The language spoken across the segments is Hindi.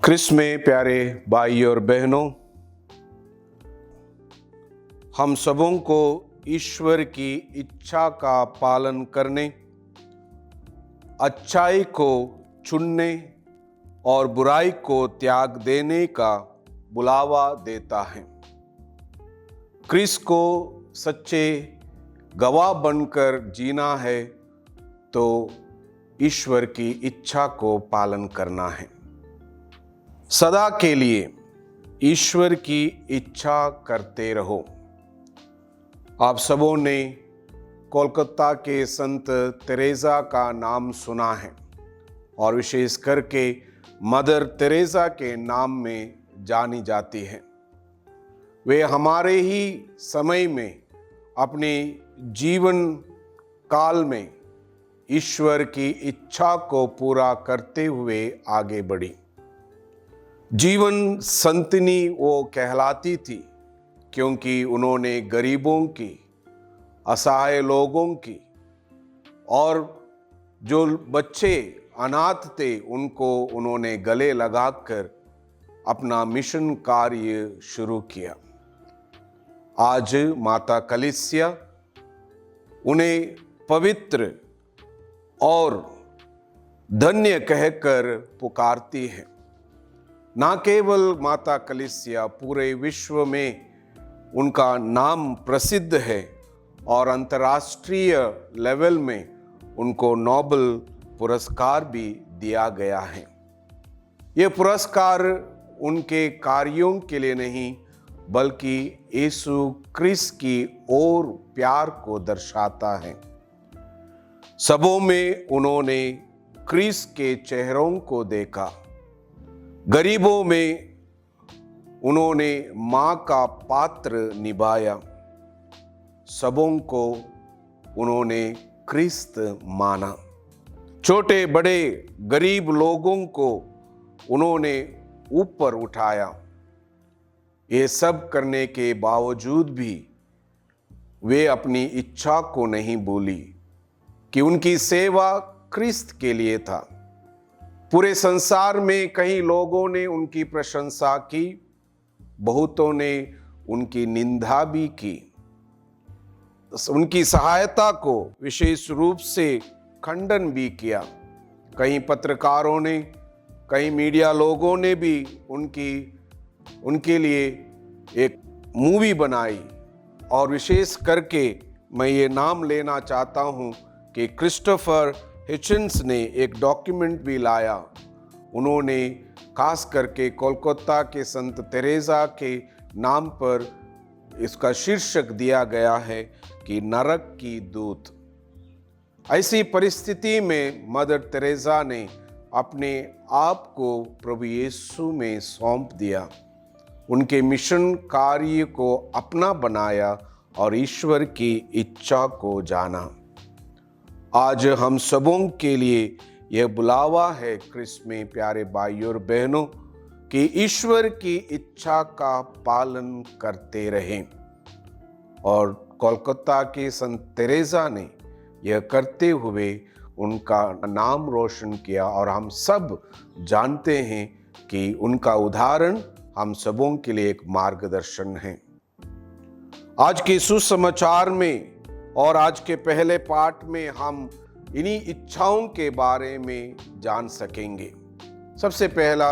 क्रिस्त में प्यारे भाई और बहनों, हम सबों को ईश्वर की इच्छा का पालन करने, अच्छाई को चुनने और बुराई को त्याग देने का बुलावा देता है। क्रिस्त को सच्चे गवाह बनकर जीना है तो ईश्वर की इच्छा को पालन करना है। सदा के लिए ईश्वर की इच्छा करते रहो। आप सबों ने कोलकाता के संत तेरेसा का नाम सुना है और विशेष करके मदर तेरेसा के नाम में जानी जाती है। वे हमारे ही समय में अपने जीवन काल में ईश्वर की इच्छा को पूरा करते हुए आगे बढ़ी। जीवन संतनी वो कहलाती थी क्योंकि उन्होंने गरीबों की, असहाय लोगों की और जो बच्चे अनाथ थे उनको उन्होंने गले लगाकर अपना मिशन कार्य शुरू किया। आज माता कलीसिया उन्हें पवित्र और धन्य कहकर पुकारती है। ना केवल माता कलीसिया, पूरे विश्व में उनका नाम प्रसिद्ध है और अंतर्राष्ट्रीय लेवल में उनको नोबेल पुरस्कार भी दिया गया है। ये पुरस्कार उनके कार्यों के लिए नहीं बल्कि यीशु क्रिस्त की ओर प्यार को दर्शाता है। सबों में उन्होंने क्रिस्त के चेहरों को देखा। गरीबों में उन्होंने मां का पात्र निभाया। सबों को उन्होंने क्रिस्त माना। छोटे बड़े गरीब लोगों को उन्होंने ऊपर उठाया। ये सब करने के बावजूद भी वे अपनी इच्छा को नहीं भूली कि उनकी सेवा क्रिस्त के लिए था। पूरे संसार में कई लोगों ने उनकी प्रशंसा की, बहुतों ने उनकी निंदा भी की। उनकी सहायता को विशेष रूप से खंडन भी किया। कई पत्रकारों ने, कई मीडिया लोगों ने भी उनके लिए एक मूवी बनाई और विशेष करके मैं ये नाम लेना चाहता हूँ कि क्रिस्टोफर हिचन्स ने एक डॉक्यूमेंट भी लाया। उन्होंने खास करके कोलकाता के संत तेरेसा के नाम पर इसका शीर्षक दिया गया है कि नरक की दूत। ऐसी परिस्थिति में मदर तेरेसा ने अपने आप को प्रभु यीशु में सौंप दिया, उनके मिशन कार्य को अपना बनाया और ईश्वर की इच्छा को जाना। आज हम सबों के लिए यह बुलावा है क्रिस्त में प्यारे भाई और बहनों कि ईश्वर की इच्छा का पालन करते रहें। और कोलकाता के संत तेरेसा ने यह करते हुए उनका नाम रोशन किया और हम सब जानते हैं कि उनका उदाहरण हम सबों के लिए एक मार्गदर्शन है। आज के सुसमाचार में और आज के पहले पाठ में हम इन्हीं इच्छाओं के बारे में जान सकेंगे। सबसे पहला,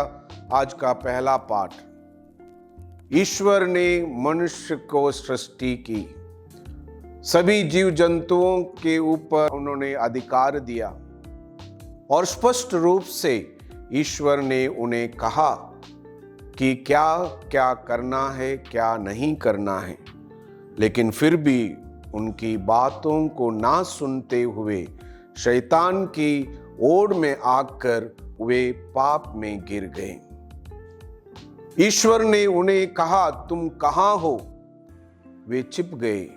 आज का पहला पाठ, ईश्वर ने मनुष्य को सृष्टि की, सभी जीव जंतुओं के ऊपर उन्होंने अधिकार दिया और स्पष्ट रूप से ईश्वर ने उन्हें कहा कि क्या क्या करना है, क्या नहीं करना है। लेकिन फिर भी उनकी बातों को ना सुनते हुए शैतान की ओड़ में आकर वे पाप में गिर गए। ईश्वर ने उन्हें कहा, तुम कहाँ हो? वे छिप गए।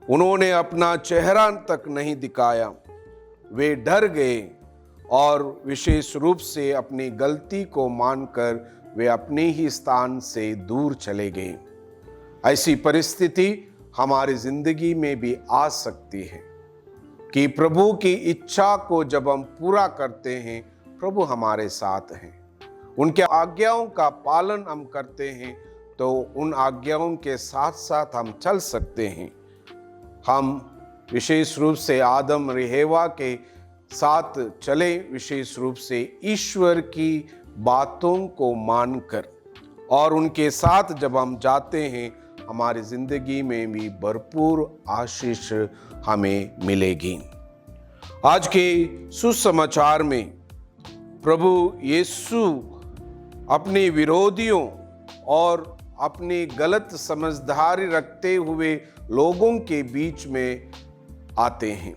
उन्होंने अपना चेहरा तक नहीं दिखाया। वे डर गए और विशेष रूप से अपनी गलती को मानकर वे अपने ही स्थान से दूर चले गए। ऐसी परिस्थिति हमारी जिंदगी में भी आ सकती है कि प्रभु की इच्छा को जब हम पूरा करते हैं, प्रभु हमारे साथ हैं उनके आज्ञाओं का पालन हम करते हैं तो उन आज्ञाओं के साथ साथ हम चल सकते हैं। हम विशेष रूप से आदम और हव्वा के साथ चले, विशेष रूप से ईश्वर की बातों को मानकर, और उनके साथ जब हम जाते हैं हमारी जिंदगी में भी भरपूर आशीष हमें मिलेगी। आज के सुसमाचार में प्रभु यीशु अपने विरोधियों और अपनी गलत समझदारी रखते हुए लोगों के बीच में आते हैं।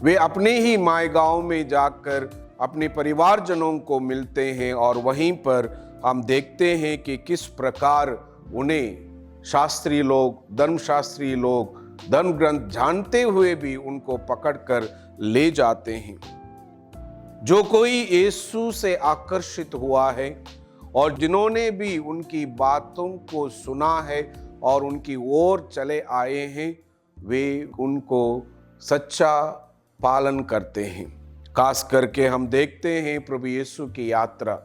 वे अपने ही माय गांव में जाकर अपने परिवारजनों को मिलते हैं और वहीं पर हम देखते हैं कि किस प्रकार उन्हें शास्त्री लोग, धर्मशास्त्री लोग, धर्म ग्रंथ जानते हुए भी उनको पकड़कर ले जाते हैं। जो कोई यीशु से आकर्षित हुआ है और जिन्होंने भी उनकी बातों को सुना है और उनकी ओर चले आए हैं, वे उनको सच्चा पालन करते हैं। खास करके हम देखते हैं प्रभु यीशु की यात्रा,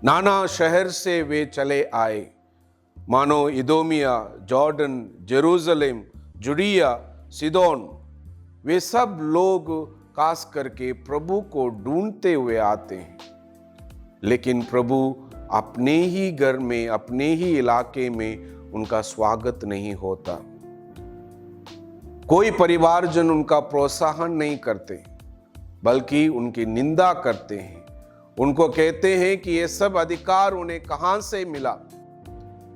नाना शहर से वे चले आए, मानो इदोमिया, जॉर्डन, जेरूशलेम, जुडिया, सिदोन, वे सब लोग खास करके प्रभु को ढूंढते हुए आते हैं। लेकिन प्रभु अपने ही घर में, अपने ही इलाके में उनका स्वागत नहीं होता। कोई परिवारजन उनका प्रोत्साहन नहीं करते, बल्कि उनकी निंदा करते हैं। उनको कहते हैं कि ये सब अधिकार उन्हें कहां से मिला।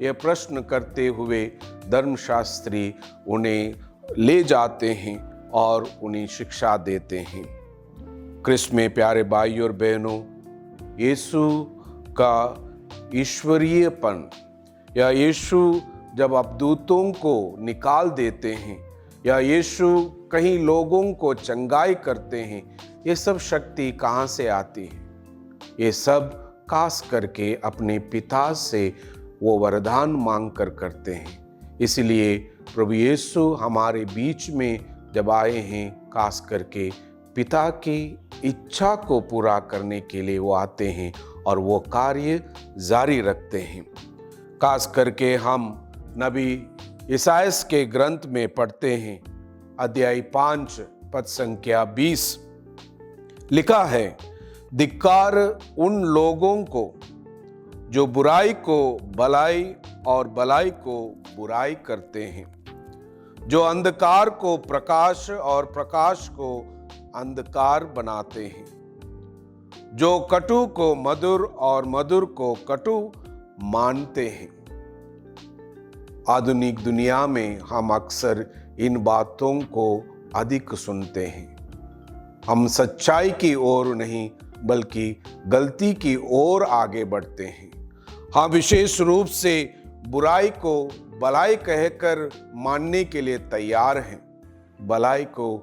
यह प्रश्न करते हुए धर्मशास्त्री उन्हें ले जाते हैं और उन्हें शिक्षा देते हैं। क्रिस्त में प्यारे भाई और बहनों, यीशु का ईश्वरीयपन या यीशु जब अबदूतों को निकाल देते हैं या यीशु कहीं लोगों को चंगाई करते हैं, ये सब शक्ति कहाँ से आती है? ये सब खास करके अपने पिता से वो वरदान मांग कर करते हैं। इसलिए प्रभु यीशु हमारे बीच में जब आए हैं, खास करके पिता की इच्छा को पूरा करने के लिए वो आते हैं और वो कार्य जारी रखते हैं। खास करके हम नबी ईसायास के ग्रंथ में पढ़ते हैं, अध्याय 5 पद संख्या 20 लिखा है, धिक्कार उन लोगों को जो बुराई को भलाई और भलाई को बुराई करते हैं, जो अंधकार को प्रकाश और प्रकाश को अंधकार बनाते हैं, जो कटु को मधुर और मधुर को कटु मानते हैं। आधुनिक दुनिया में हम अक्सर इन बातों को अधिक सुनते हैं। हम सच्चाई की ओर नहीं बल्कि गलती की ओर आगे बढ़ते हैं। हम विशेष रूप से बुराई को भलाई कहकर मानने के लिए तैयार हैं, भलाई को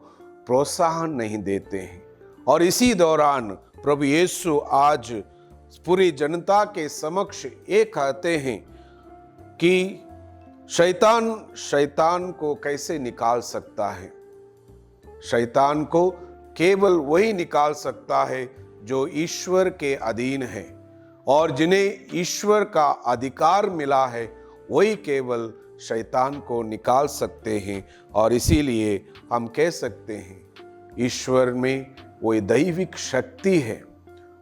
प्रोत्साहन नहीं देते हैं। और इसी दौरान प्रभु यीशु आज पूरी जनता के समक्ष ये कहते हैं कि शैतान को कैसे निकाल सकता है। शैतान को केवल वही निकाल सकता है जो ईश्वर के अधीन है, और जिन्हें ईश्वर का अधिकार मिला है वही केवल शैतान को निकाल सकते हैं। और इसीलिए हम कह सकते हैं ईश्वर में वो दैविक शक्ति है।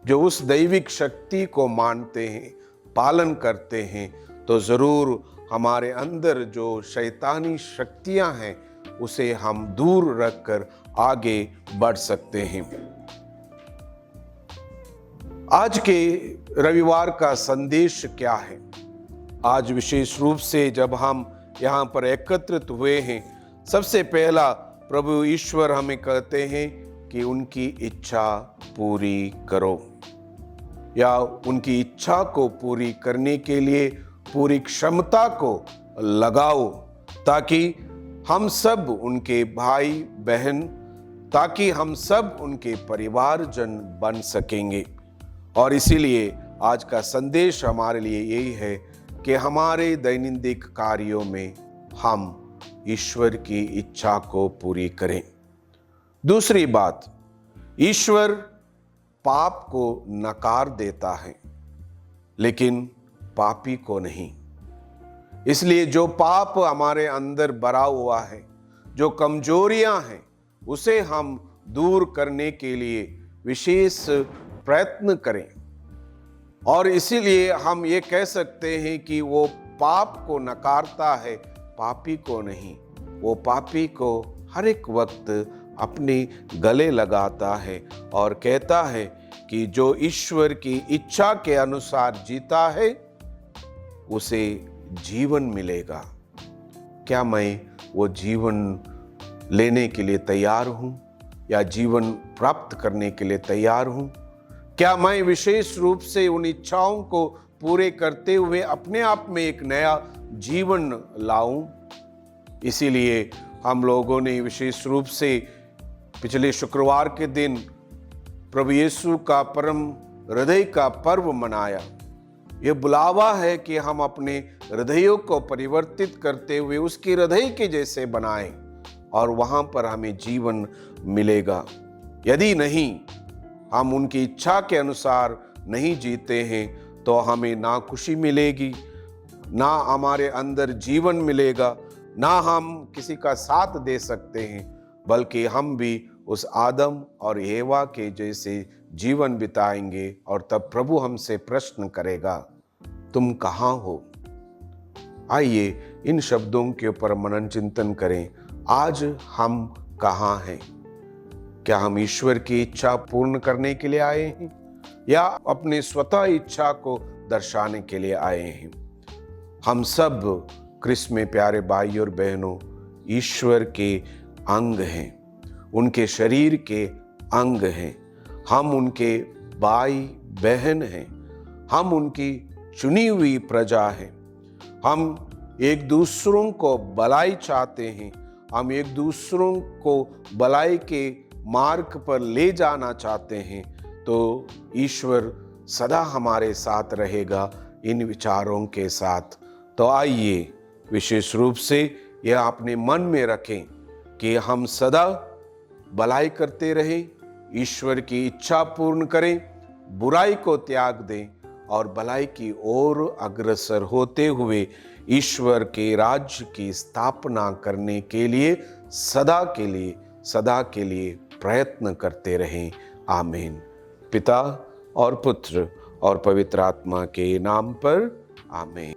जो उस दैविक शक्ति को मानते हैं, पालन करते हैं, तो जरूर हमारे अंदर जो शैतानी शक्तियां हैं उसे हम दूर रखकर आगे बढ़ सकते हैं। आज के रविवार का संदेश क्या है? आज विशेष रूप से जब हम यहाँ पर एकत्रित हुए हैं, सबसे पहला प्रभु ईश्वर हमें कहते हैं कि उनकी इच्छा पूरी करो, या उनकी इच्छा को पूरी करने के लिए पूरी क्षमता को लगाओ, ताकि हम सब उनके भाई बहन, ताकि हम सब उनके परिवारजन बन सकेंगे। और इसीलिए आज का संदेश हमारे लिए यही है कि हमारे दैनंदिन कार्यों में हम ईश्वर की इच्छा को पूरी करें। दूसरी बात, ईश्वर पाप को नकार देता है। लेकिन पापी को नहीं। इसलिए जो पाप हमारे अंदर भरा हुआ है, जो कमजोरियां हैं, उसे हम दूर करने के लिए विशेष प्रयत्न करें। और इसीलिए हम ये कह सकते हैं कि वो पाप को नकारता है, पापी को नहीं। वो पापी को हर एक वक्त अपने गले लगाता है और कहता है कि जो ईश्वर की इच्छा के अनुसार जीता है उसे जीवन मिलेगा। क्या मैं वो जीवन लेने के लिए तैयार हूं या जीवन प्राप्त करने के लिए तैयार हूं? क्या मैं विशेष रूप से उन इच्छाओं को पूरे करते हुए अपने आप में एक नया जीवन लाऊं? इसीलिए हम लोगों ने विशेष रूप से पिछले शुक्रवार के दिन प्रभु यीशु का परम हृदय का पर्व मनाया। यह बुलावा है कि हम अपने हृदयों को परिवर्तित करते हुए उसके हृदय के जैसे बनाएं और वहां पर हमें जीवन मिलेगा। यदि नहीं, हम उनकी इच्छा के अनुसार नहीं जीते हैं तो हमें ना खुशी मिलेगी, ना हमारे अंदर जीवन मिलेगा, ना हम किसी का साथ दे सकते हैं, बल्कि हम भी उस आदम और एवा के जैसे जीवन बिताएंगे। और तब प्रभु हमसे प्रश्न करेगा, तुम कहाँ हो? आइए इन शब्दों के ऊपर मनन चिंतन करें। आज हम कहाँ हैं? क्या हम ईश्वर की इच्छा पूर्ण करने के लिए आए हैं या अपने स्वतः इच्छा को दर्शाने के लिए आए हैं? हम सब क्रिस्त में प्यारे भाई और बहनों ईश्वर के अंग हैं, उनके शरीर के अंग हैं। हम उनके भाई बहन हैं, हम उनकी चुनी हुई प्रजा हैं। हम एक दूसरों को भलाई चाहते हैं, हम एक दूसरों को भलाई के मार्ग पर ले जाना चाहते हैं। तो ईश्वर सदा हमारे साथ रहेगा इन विचारों के साथ। तो आइए विशेष रूप से यह अपने मन में रखें कि हम सदा भलाई करते रहें, ईश्वर की इच्छा पूर्ण करें, बुराई को त्याग दें और भलाई की ओर अग्रसर होते हुए ईश्वर के राज्य की स्थापना करने के लिए सदा के लिए प्रयत्न करते रहें। आमीन। पिता और पुत्र और पवित्र आत्मा के नाम पर आमीन।